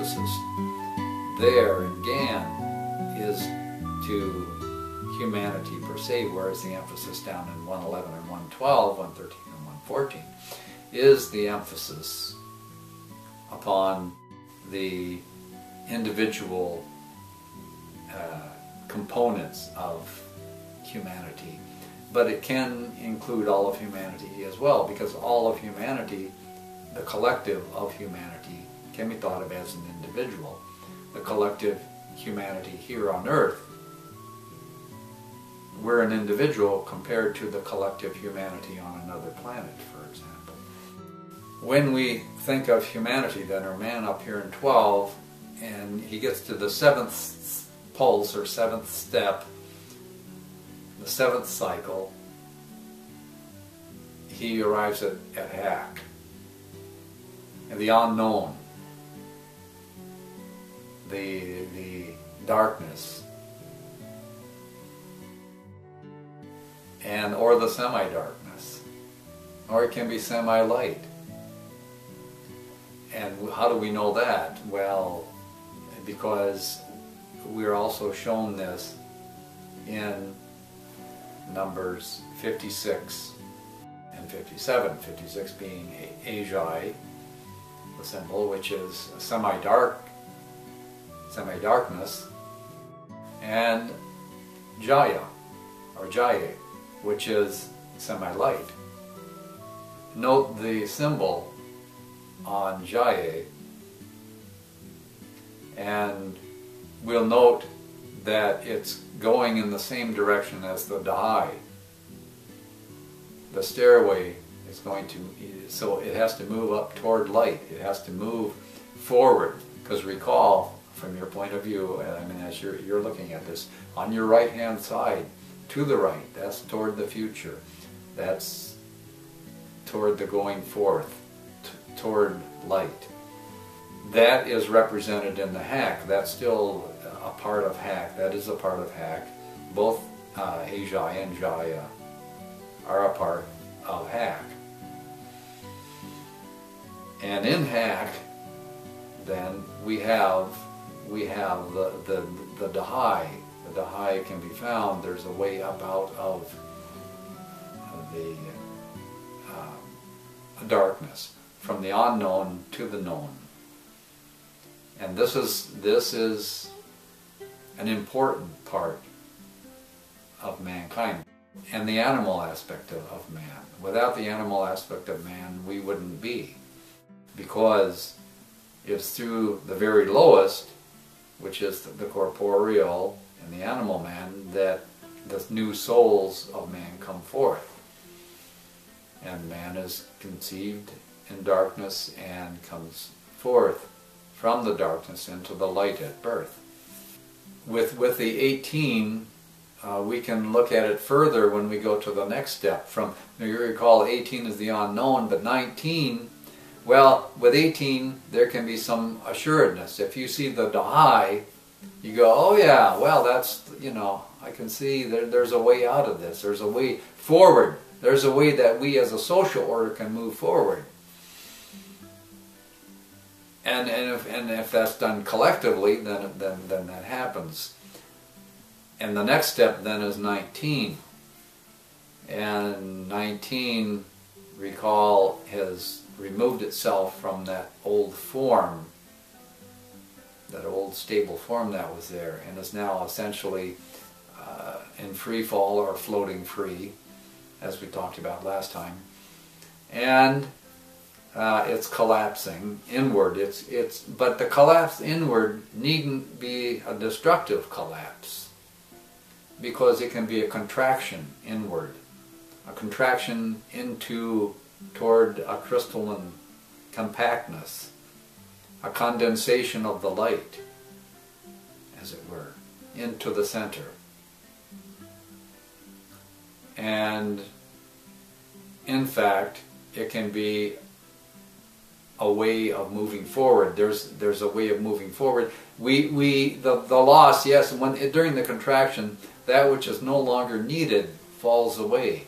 emphasis there in Gan is to humanity per se, whereas the emphasis down in 111 and 112, 113 and 114 is the emphasis upon the individual components of humanity. But it can include all of humanity as well, because all of humanity, the collective of humanity, can be thought of as an individual. The collective humanity here on Earth, we're an individual compared to the collective humanity on another planet, for example. When we think of humanity, then, or man up here in 12, and he gets to the 7th pulse or 7th step, the 7th cycle, he arrives at Hak, and the unknown, the darkness, and or the semi-darkness, or it can be semi-light. And how do we know that? Well, because we're also shown this in numbers 56 and 57. 56 being Oahspe, the symbol, which is semi-darkness, and Jaya, or Jaye, which is semi-light. Note the symbol on Jaye, and we'll note that it's going in the same direction as the Dahai. The stairway is going to, so it has to move up toward light. It has to move forward, because recall, from your point of view, I mean, as you're looking at this, on your right hand side, to the right, that's toward the future. That's toward the going forth, toward light. That is represented in the Hak. That's still a part of Hak. That is a part of Hak. Both Oahspe and Jaya are a part of Hak. And in Hak, then we have the Dahai. The Dahai can be found. There's a way up out of the darkness, from the unknown to the known. And this is an important part of mankind and the animal aspect of man. Without the animal aspect of man, we wouldn't be, because it's through the very lowest, which is the corporeal and the animal man, that the new souls of man come forth. And man is conceived in darkness and comes forth from the darkness into the light at birth. With the 18, we can look at it further when we go to the next step. From, you recall, 18 is the unknown, but 19, well, with 18 there can be some assuredness. If you see the Dahai, you go, oh yeah, well, that's, you know, I can see there's a way out of this. There's a way forward. There's a way that we as a social order can move forward. And if that's done collectively, then that happens. And the next step then is 19. And 19, recall, has removed itself from that old form, that old stable form that was there, and is now essentially in free fall or floating free, as we talked about last time. And it's collapsing inward. But the collapse inward needn't be a destructive collapse, because it can be a contraction inward, a contraction toward a crystalline compactness, a condensation of the light, as it were, into the center. And in fact, it can be a way of moving forward. There's a way of moving forward. The loss, yes, during the contraction, that which is no longer needed falls away.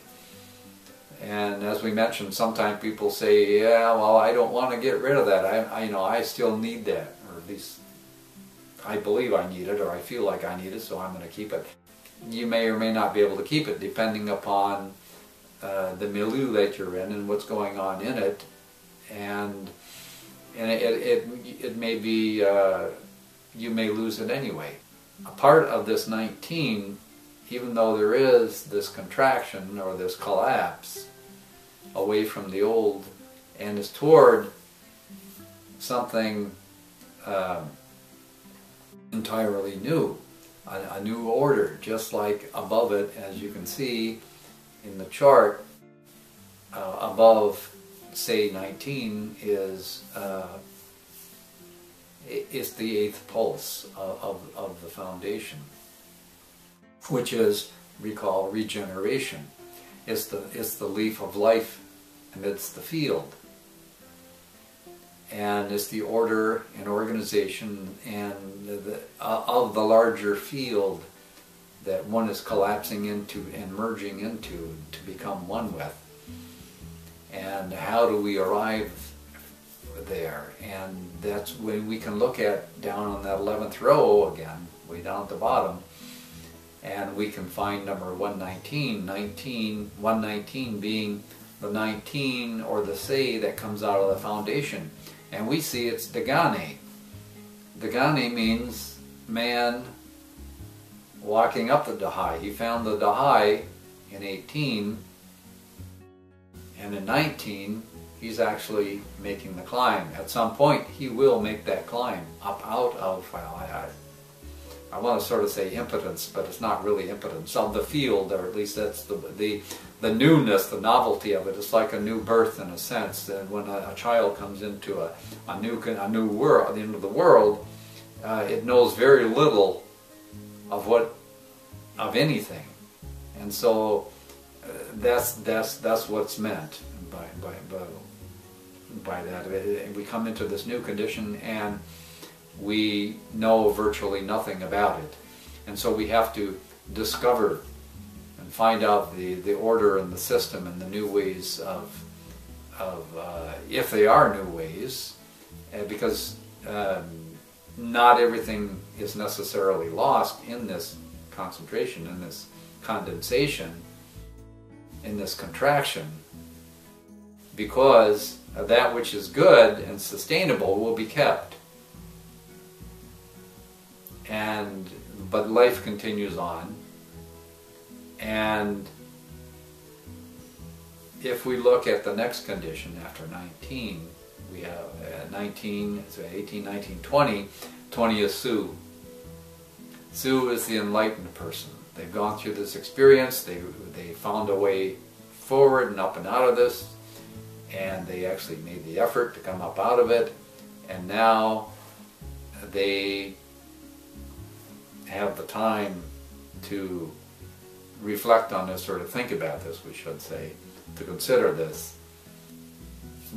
And as we mentioned, sometimes people say, yeah, well, I don't want to get rid of that. I still need that, or at least I believe I need it, or I feel like I need it, so I'm going to keep it. You may or may not be able to keep it depending upon the milieu that you're in and what's going on in it, and it may be you may lose it anyway. A part of this 19, even though there is this contraction or this collapse away from the old and is toward something entirely new, a new order, just like above it, as you can see in the chart, above, say, 19 is the eighth pulse of the foundation, which is, recall, regeneration. It's the leaf of life amidst the field. And it's the order and organization and of the larger field that one is collapsing into and merging into to become one with. And how do we arrive there? And that's when we can look at down on that 11th row again, way down at the bottom, and we can find number 119, 119 being the 19 or the say that comes out of the foundation. And we see it's Dagane. Dagane means man walking up the Dahai. He found the Dahai in 18, and in 19 he's actually making the climb. At some point he will make that climb up out of, well, I want to sort of say impotence, but it's not really impotence, of the field, or at least that's the newness, the novelty of it. It's like a new birth in a sense. And when a child comes into a new world, into the world, it knows very little of anything, and so that's what's meant by that. We come into this new condition and we know virtually nothing about it, and so we have to discover and find out the order and the system and the new ways of if they are new ways, because not everything is necessarily lost in this concentration, in this condensation, in this contraction, because that which is good and sustainable will be kept. But life continues on, and if we look at the next condition after 19, we have 19, so 18, 19, 20. 20 is Su. Su is the enlightened person. They've gone through this experience, they found a way forward and up and out of this, and they actually made the effort to come up out of it, and now they have the time to reflect on this, or to think about this, we should say, to consider this.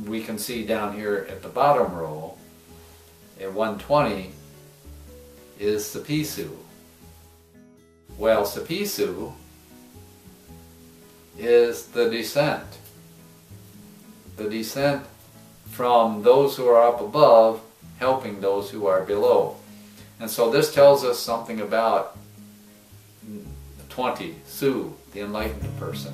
We can see down here at the bottom row, at 120, is Sapisu. Well, Sapisu is the descent. The descent from those who are up above, helping those who are below. And so this tells us something about 20, Su, the enlightened person.